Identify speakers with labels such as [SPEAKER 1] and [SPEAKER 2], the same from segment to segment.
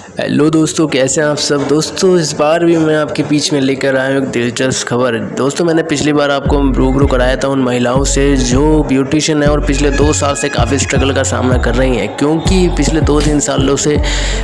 [SPEAKER 1] Hello दोस्तों, कैसे हैं आप सब। दोस्तों इस बार भी मैं आपके बीच में लेकर आया हूँ एक दिलचस्प खबर। दोस्तों मैंने पिछली बार आपको रूबरू कराया था उन महिलाओं से जो ब्यूटिशियन है और पिछले 2 साल से काफ़ी स्ट्रगल का सामना कर रही हैं, क्योंकि पिछले 2-3 सालों से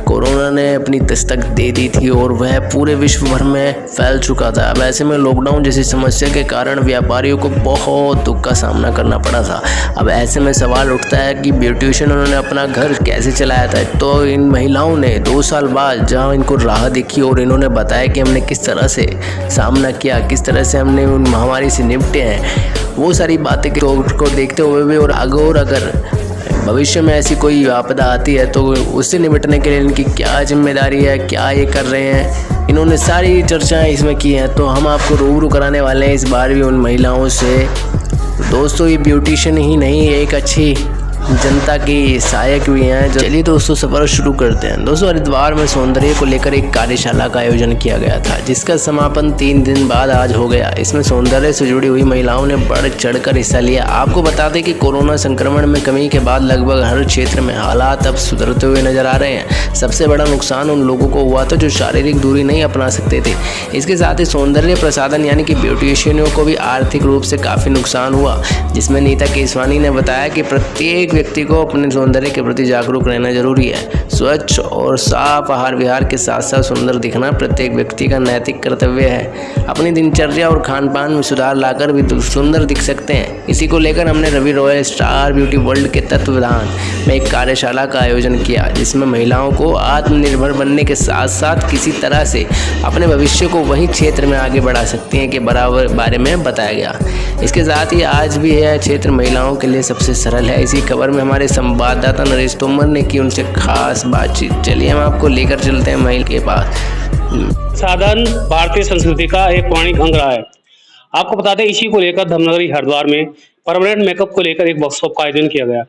[SPEAKER 1] कोरोना ने अपनी दस्तक दे दी थी और वह पूरे विश्व भर में फैल चुका था। अब ऐसे में लॉकडाउन जैसी समस्या के कारण व्यापारियों को बहुत दुख का सामना करना पड़ा था। अब ऐसे में सवाल उठता है कि ब्यूटिशियन उन्होंने अपना घर कैसे चलाया था। तो इन महिलाओं ने 2 साल बाद जहां इनको राह दिखी और इन्होंने बताया कि हमने किस तरह से सामना किया, किस तरह से हमने उन महामारी से निपटे हैं, वो सारी बातें को देखते हुए भी और अगर भविष्य में ऐसी कोई आपदा आती है तो उससे निपटने के लिए इनकी क्या जिम्मेदारी है, क्या ये कर रहे हैं, इन्होंने सारी चर्चाएं इसमें की हैं। तो हम आपको रूबरू कराने वाले हैं इस बार भी उन महिलाओं से। दोस्तों ये ब्यूटिशियन ही नहीं, एक अच्छी जनता की सहायक भी हैं। चलिए दोस्तों सफर शुरू करते हैं। दोस्तों हरिद्वार में सौंदर्य को लेकर एक कार्यशाला का आयोजन किया गया था, जिसका समापन 3 दिन बाद आज हो गया। इसमें सौंदर्य से जुड़ी हुई महिलाओं ने बढ़ चढ़कर हिस्सा लिया। आपको बता दें कि कोरोना संक्रमण में कमी के बाद लगभग हर क्षेत्र में हालात अब सुधरते हुए नजर आ रहे हैं। सबसे बड़ा नुकसान उन लोगों को हुआ था जो शारीरिक दूरी नहीं अपना सकते थे। इसके साथ ही सौंदर्य प्रसाधन यानी कि ब्यूटिशियनों को भी आर्थिक रूप से काफ़ी नुकसान हुआ, जिसमें नीता केसवानी ने बताया कि प्रत्येक व्यक्ति को अपने सौंदर्य के प्रति जागरूक रहना जरूरी है। स्वच्छ और साफ आहार विहार के साथ साथ सुंदर दिखना प्रत्येक व्यक्ति का नैतिक कर्तव्य है। अपनी दिनचर्या और खान पान में सुधार लाकर भी सुंदर दिख सकते हैं। इसी को लेकर हमने Ravi royal star beauty world के तत्वावधान में एक कार्यशाला का आयोजन किया, जिसमें महिलाओं को आत्मनिर्भर बनने के साथ साथ किसी तरह से अपने भविष्य को वही क्षेत्र में आगे बढ़ा सकती हैं के बारे में बताया गया। इसके साथ ही आज भी यह क्षेत्र महिलाओं के लिए सबसे सरल है। इसी खबर में हमारे संवाददाता नरेश तोमर ने की उनसे खास बातचीत। चलिए हम आपको लेकर चलते हैं महिला के पास।
[SPEAKER 2] साधन भारतीय संस्कृति का एक पौराणिक अंग रहा है। आपको बता दें, इसी को लेकर धर्मनगरी हरिद्वार में परमानेंट मेकअप को लेकर एक वर्कशॉप का आयोजन किया गया,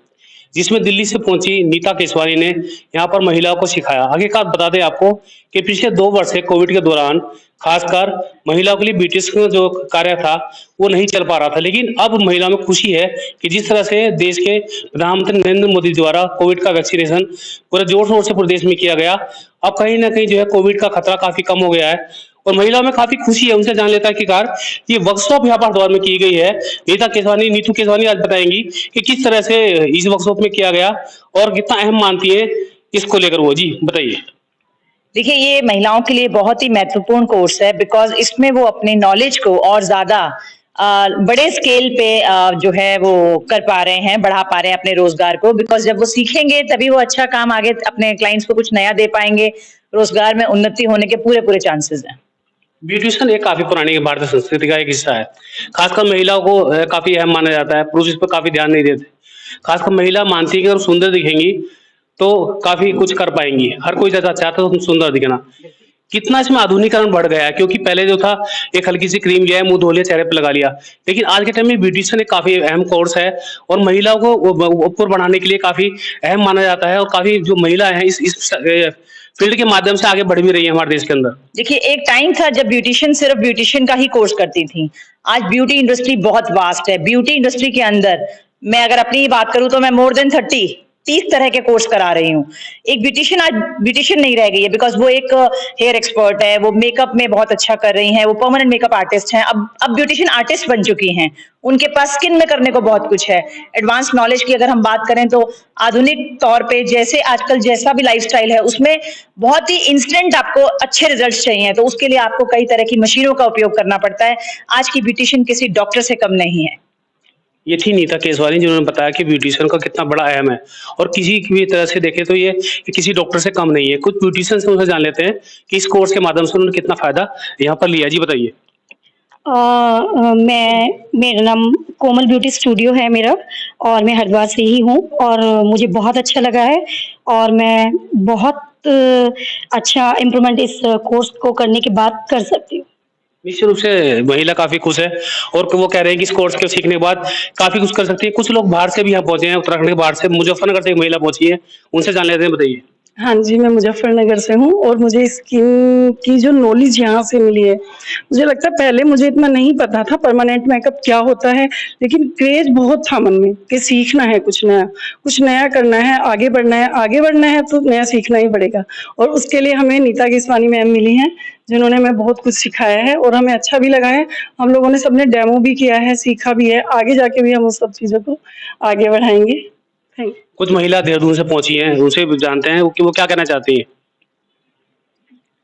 [SPEAKER 2] जिसमें दिल्ली से पहुंची नीता केसवानी ने यहाँ पर महिलाओं को सिखाया। आगे का बता दें आपको कि पिछले 2 वर्ष से कोविड के दौरान खासकर महिलाओं के लिए ब्यूटिशियन का जो कार्य था वो नहीं चल पा रहा था, लेकिन अब महिलाओं में खुशी है कि जिस तरह से देश के प्रधानमंत्री नरेंद्र मोदी द्वारा कोविड का वैक्सीनेशन पूरे जोर शोर से पूरे देश में किया गया, अब कहीं ना कहीं जो है कोविड का खतरा काफी कम हो गया है और महिलाओं में काफी खुशी है। उनसे जान लेता है कि कार ये वर्कशॉप यहाँ पर हरिद्वार में की गई है। नीतू केसवानी आज बताएंगी कि किस तरह से इस वर्कशॉप में किया गया और कितना अहम मानती है इसको लेकर वो। जी बताइए।
[SPEAKER 3] देखिए, ये महिलाओं के लिए बहुत ही महत्वपूर्ण कोर्स है, बिकॉज इसमें वो अपने नॉलेज को और ज्यादा बड़े स्केल पे जो है वो कर पा रहे हैं, बढ़ा पा रहे हैं अपने रोजगार को। बिकॉज जब वो सीखेंगे तभी वो अच्छा काम आगे अपने क्लाइंट्स को कुछ नया दे पाएंगे। रोजगार में उन्नति होने के पूरे चांसेस हैं।
[SPEAKER 2] ब्यूटिशियन एक काफी पुरानी भारतीय संस्कृति का एक हिस्सा है। खासकर महिलाओं को काफी अहम माना जाता है। पुरुष इस पर काफी ध्यान नहीं देते। खासकर महिला मानती है कि अगर सुंदर दिखेंगी तो काफी कुछ कर पाएंगी। हर कोई चाहता है तो सुंदर दिखना। कितना इसमें आधुनिकीकरण बढ़ गया है, क्योंकि पहले जो था एक हल्की सी क्रीम लिया है, मुंह धो लिया, चेहरे पे लगा लिया, लेकिन आज के टाइम में ब्यूटिशियन एक काफी अहम कोर्स है और महिलाओं को ऊपर बढ़ाने के लिए काफी अहम माना जाता है और काफी जो महिला है इस फील्ड के माध्यम से आगे बढ़ भी रही है हमारे देश के अंदर।
[SPEAKER 3] देखिए, एक टाइम था जब ब्यूटिशियन सिर्फ ब्यूटिशियन का ही कोर्स करती थी। आज ब्यूटी इंडस्ट्री बहुत वास्ट है। ब्यूटी इंडस्ट्री के अंदर मैं अगर अपनी ही बात करूं तो मैं मोर देन 30 तरह के कोर्स करा रही हूँ। एक ब्यूटिशियन आज ब्यूटिशियन नहीं रह गई है, बिकॉज वो एक हेयर एक्सपर्ट है, वो मेकअप में बहुत अच्छा कर रही हैं, वो परमानेंट मेकअप आर्टिस्ट हैं। अब ब्यूटिशियन आर्टिस्ट बन चुकी हैं। उनके पास स्किन में करने को बहुत कुछ है। एडवांस नॉलेज की अगर हम बात करें तो आधुनिक तौर पे जैसे आजकल जैसा भी लाइफस्टाइल है उसमें बहुत ही इंस्टेंट आपको अच्छे रिजल्ट्स चाहिए, तो उसके लिए आपको कई तरह की मशीनों का उपयोग करना पड़ता है। आज की ब्यूटिशियन किसी डॉक्टर से कम नहीं है।
[SPEAKER 2] ये थी नीता केसवानी, जिन्होंने बताया कि ब्यूटिशियन का कितना बड़ा अहम है और किसी भी तरह से देखे तो ये किसी डॉक्टर से कम नहीं है। कुछ ब्यूटिशियन से उनसे जान लेते हैं कि इस कोर्स के माध्यम से उन्होंने कितना फायदा यहाँ पर लिया। जी बताइए।
[SPEAKER 4] मेरा नाम कोमल ब्यूटी स्टूडियो है मेरा, और मैं हरिद्वार से ही हूँ और मुझे बहुत अच्छा लगा है और मैं बहुत अच्छा इम्प्रूवमेंट इस कोर्स को करने के बाद कर सकती हूँ।
[SPEAKER 2] निश्चित रूप से महिला काफी खुश है और वो कह रहे हैं कि इस कोर्स के सीखने के बाद काफी कुछ कर सकती है। कुछ लोग बाहर से भी यहाँ पहुंचे हैं, उत्तराखंड के बाहर से मुजफ्फरनगर से एक महिला पहुंची है, उनसे जान लेते हैं। बताइए।
[SPEAKER 5] हाँ जी, मैं मुजफ्फरनगर से हूँ और मुझे स्किन की जो नॉलेज यहाँ से मिली है, मुझे लगता है पहले मुझे इतना नहीं पता था परमानेंट मेकअप क्या होता है, लेकिन क्रेज बहुत था मन में कि सीखना है कुछ नया करना है, आगे बढ़ना है तो नया सीखना ही पड़ेगा। और उसके लिए हमें नीता केसवानी मैम मिली हैं, जिन्होंने हमें बहुत कुछ सिखाया है और हमें अच्छा भी लगा है। हम लोगों ने सबने डेमो भी किया है, सीखा भी है, आगे जाके भी हम उस सब चीज़ों को आगे बढ़ाएंगे। Thank you.
[SPEAKER 2] कुछ महिला देहरादून से पहुंची हैं, उनसे जानते हैं कि वो क्या कहना चाहती हैं।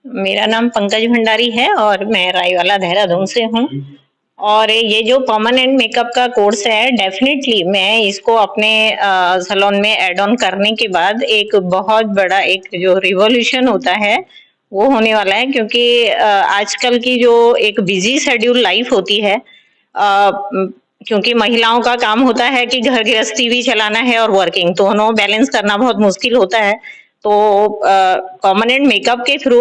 [SPEAKER 6] मेरा नाम पंकज भंडारी है और मैं रायवाला देहरादून से हूँ। और ये जो परमानेंट मेकअप का कोर्स है, डेफिनेटली मैं इसको अपने सैलून में ऐड ऑन करने के बाद एक बहुत बड़ा एक जो रिवॉल्यूशन होता है वो होने वाला है, क्योंकि आजकल की जो एक बिजी शेड्यूल लाइफ होती है, क्योंकि महिलाओं का काम होता है कि घर गृहस्थी भी चलाना है और वर्किंग, दोनों बैलेंस करना बहुत मुश्किल होता है। तो परमानेंट मेकअप के थ्रू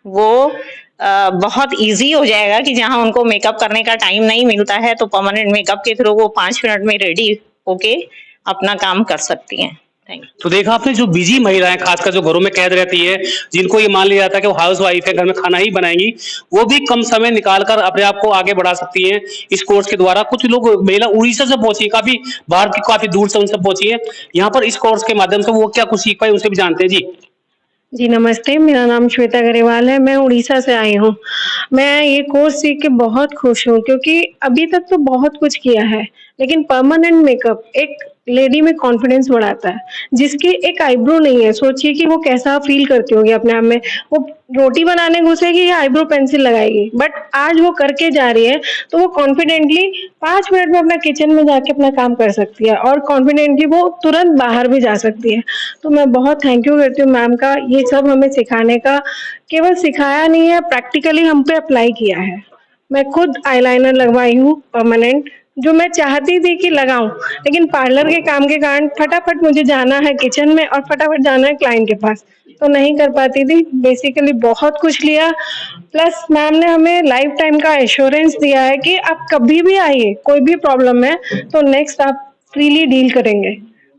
[SPEAKER 6] वो बहुत इजी हो जाएगा कि जहां उनको मेकअप करने का टाइम नहीं मिलता है तो परमानेंट मेकअप के थ्रू वो 5 मिनट में रेडी होके अपना काम कर सकती हैं। Thank you.
[SPEAKER 2] तो देखा आपने, जो बिजी महिलाएं खासकर जो घरों में कैद रहती है, जिनको ये मान लिया जाता है कि वो हाउस वाइफ है, घर में खाना ही बनाएंगी, वो भी कम समय निकाल कर अपने आप को आगे बढ़ा सकती हैं इस कोर्स के द्वारा। कुछ लोग महिला उड़ीसा से पहुंची है, काफी बाहर की काफी दूर से उनसे पहुंची है यहाँ पर इस कोर्स के माध्यम से, वो क्या कुछ सीख पाए उनसे भी जानते हैं। जी
[SPEAKER 7] नमस्ते, मेरा नाम श्वेता गरेवाल है, मैं उड़ीसा से आई हूँ। मैं ये कोर्स सीख के बहुत खुश हूँ, क्योंकि अभी तक तो बहुत कुछ किया है, लेकिन परमानेंट मेकअप एक लेडी में कॉन्फिडेंस बढ़ाता है। जिसकी एक आईब्रो नहीं है, सोचिए कि वो कैसा फील करती होगी अपने आप में। वो रोटी बनाने घुसेगी या आईब्रो पेंसिल लगाएगी, बट आज वो करके जा रही है तो वो कॉन्फिडेंटली 5 मिनट में अपना किचन में जाके अपना काम कर सकती है और कॉन्फिडेंटली वो तुरंत बाहर भी जा सकती है। तो मैं बहुत थैंक यू करती हूँ मैम का, ये सब हमें सिखाने का। केवल सिखाया नहीं है, प्रैक्टिकली हम पे अप्लाई किया है। मैं खुद आईलाइनर लगवाई हूँ परमानेंट, जो मैं चाहती थी कि लगाऊं, लेकिन पार्लर के काम के कारण फटाफट मुझे जाना है किचन में और फटाफट जाना है क्लाइंट के पास, तो नहीं कर पाती थी। बेसिकली बहुत कुछ लिया, प्लस मैम ने हमें लाइफ टाइम का एश्योरेंस दिया है कि आप कभी भी आइए, कोई भी प्रॉब्लम है तो नेक्स्ट आप फ्रीली डील करेंगे।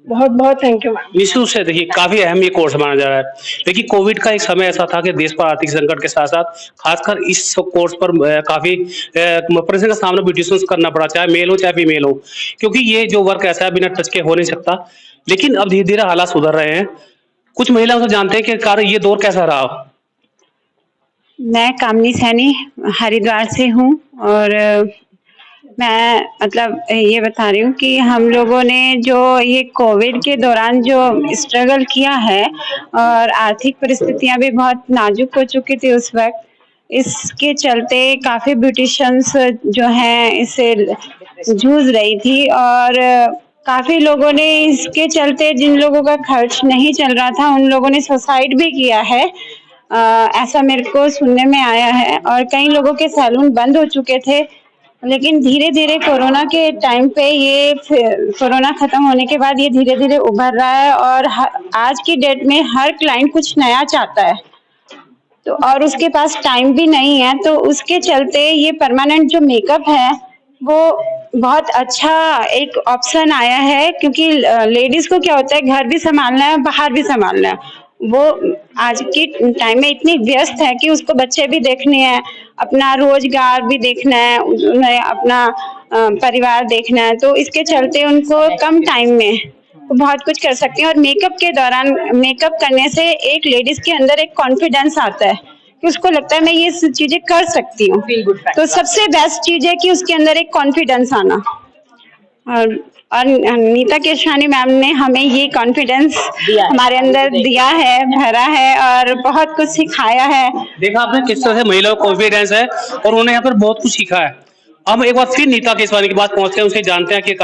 [SPEAKER 7] बहुत बहुत थैंक यू मैम।
[SPEAKER 2] निश्चित रूप से देखिए, काफी अहम ये कोर्स माना जा रहा है, लेकिन कोविड का एक समय ऐसा था कि देश पर आर्थिक संकट के साथ साथ खासकर इस कोर्स पर काफी परेशानी का सामना ब्यूटिशियंस करना पड़ा, चाहे मेल हो चाहे फीमेल हो, क्योंकि ये जो वर्क ऐसा है बिना टच के हो नहीं सकता। लेकिन अब धीरे धीरे हालात सुधर रहे हैं। कुछ महिलाओं से जानते हैं कि कार्य ये दौर कैसा रहा।
[SPEAKER 8] मैं कामनी सैनी हरिद्वार से हूँ और मैं मतलब ये बता रही हूँ कि हम लोगों ने जो ये कोविड के दौरान जो स्ट्रगल किया है और आर्थिक परिस्थितियाँ भी बहुत नाजुक हो चुकी थी उस वक्त, इसके चलते काफ़ी ब्यूटिशियंस जो हैं इससे जूझ रही थी और काफ़ी लोगों ने इसके चलते, जिन लोगों का खर्च नहीं चल रहा था उन लोगों ने सुसाइड भी किया है। ऐसा मेरे को सुनने में आया है और कई लोगों के सैलून बंद हो चुके थे। लेकिन धीरे धीरे कोरोना के टाइम पे ये कोरोना खत्म होने के बाद ये धीरे धीरे उभर रहा है और आज की डेट में हर क्लाइंट कुछ नया चाहता है, तो और उसके पास टाइम भी नहीं है, तो उसके चलते ये परमानेंट जो मेकअप है वो बहुत अच्छा एक ऑप्शन आया है। क्योंकि लेडीज को क्या होता है, घर भी संभालना है बाहर भी संभालना है। वो आज के टाइम में इतनी व्यस्त है कि उसको बच्चे भी देखने हैं, अपना रोजगार भी देखना है, उन्हें अपना परिवार देखना है, तो इसके चलते उनको कम टाइम में बहुत कुछ कर सकती हैं। और मेकअप के दौरान मेकअप करने से एक लेडीज के अंदर एक कॉन्फिडेंस आता है कि उसको लगता है मैं ये चीजें कर सकती हूँ। तो सबसे बेस्ट चीज है कि उसके अंदर एक कॉन्फिडेंस आना। और नीता केशवानी मैम ने हमें ये कॉन्फिडेंस हमारे अंदर दिया है, भरा है और बहुत कुछ सिखाया है।
[SPEAKER 2] देखा आपने किस तरह से महिलाओं को कॉन्फिडेंस है और उन्होंने यहाँ पर बहुत कुछ सीखा है। अब एक बार फिर नीता केसवानी के पास पहुंचते हैं, उनसे जानते हैं कि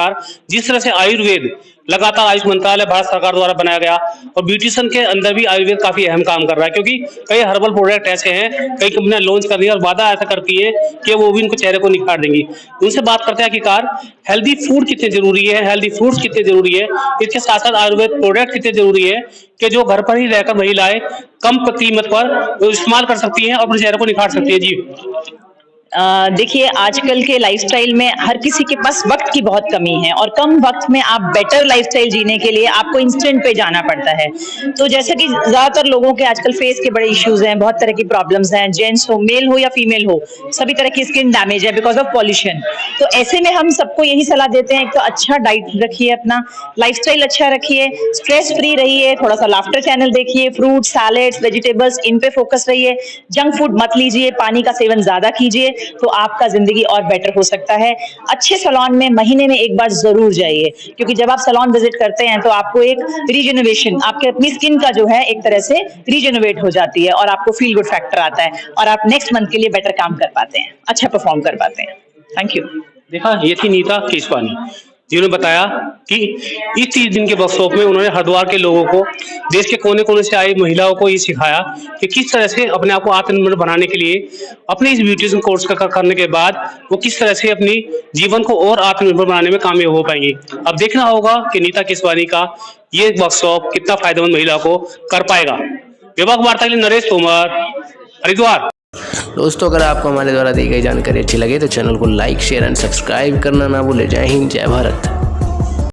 [SPEAKER 2] जिस तरह से आयुर्वेद लगातार आयुष मंत्रालय भारत सरकार द्वारा बनाया गया और ब्यूटिशियन के अंदर भी आयुर्वेद काफी अहम काम कर रहा है, क्योंकि कई हर्बल प्रोडक्ट ऐसे हैं, कई कंपनियां लॉन्च कर रही है और वादा ऐसा करती है कि वो भी उनको चेहरे को निखार देंगी। उनसे बात करते हैं कि हेल्दी फूड कितने जरूरी है, हेल्दी फ्रूट्स कितने जरूरी है, इसके साथ साथ आयुर्वेद प्रोडक्ट कितने जरूरी है कि जो घर पर ही रहकर महिलाएं कम कीमत पर इस्तेमाल कर सकती हैं और अपने चेहरे को निखार सकती है। जी
[SPEAKER 3] देखिए आजकल के लाइफस्टाइल में हर किसी के पास वक्त की बहुत कमी है और कम वक्त में आप बेटर लाइफस्टाइल जीने के लिए आपको इंस्टेंट पे जाना पड़ता है। तो जैसे कि ज्यादातर लोगों के आजकल फेस के बड़े इश्यूज हैं, बहुत तरह की प्रॉब्लम्स हैं, जेंट्स हो, मेल हो या फीमेल हो, सभी तरह की स्किन डैमेज है बिकॉज ऑफ पॉल्यूशन। तो ऐसे में हम सबको यही सलाह देते हैं, एक तो अच्छा डाइट रखिए, अपना लाइफस्टाइल अच्छा रखिए, स्ट्रेस फ्री रहिए, थोड़ा सा लाफ्टर चैनल देखिए, फ्रूट, सैलेड्स, वेजिटेबल्स, इन पे फोकस रहिए, जंक फूड मत लीजिए, पानी का सेवन ज्यादा कीजिए, तो आपका जिंदगी और बेटर हो सकता है। अच्छे सैलून में महीने में एक बार जरूर जाइए, क्योंकि जब आप सैलून विजिट करते हैं तो आपको एक रीजेनरेशन, आपके अपनी स्किन का जो है एक तरह से रीजेनरेट हो जाती है और आपको फील गुड फैक्टर आता है और आप नेक्स्ट मंथ के लिए बेटर काम कर पाते हैं, अच्छा परफॉर्म कर पाते हैं। Thank you.
[SPEAKER 2] देखा, ये थी नीता केशवानी जिन्होंने बताया कि इस 30 दिन के वर्कशॉप में उन्होंने हरिद्वार के लोगों को, देश के कोने कोने से आई महिलाओं को ये सिखाया कि किस तरह से अपने आप को आत्मनिर्भर बनाने के लिए अपने इस ब्यूटिशियन कोर्स का करने के बाद वो किस तरह से अपनी जीवन को और आत्मनिर्भर बनाने में कामयाब हो पाएंगी। अब देखना होगा कि नीता केशवानी का ये वर्कशॉप कितना फायदेमंद महिला को कर पाएगा। विभाग वार्ता के लिए नरेश तोमर, हरिद्वार।
[SPEAKER 1] दोस्तों अगर आपको हमारे द्वारा दी गई जानकारी अच्छी लगे तो चैनल को लाइक, शेयर एंड सब्सक्राइब करना ना भूलें। जय हिंद, जय भारत।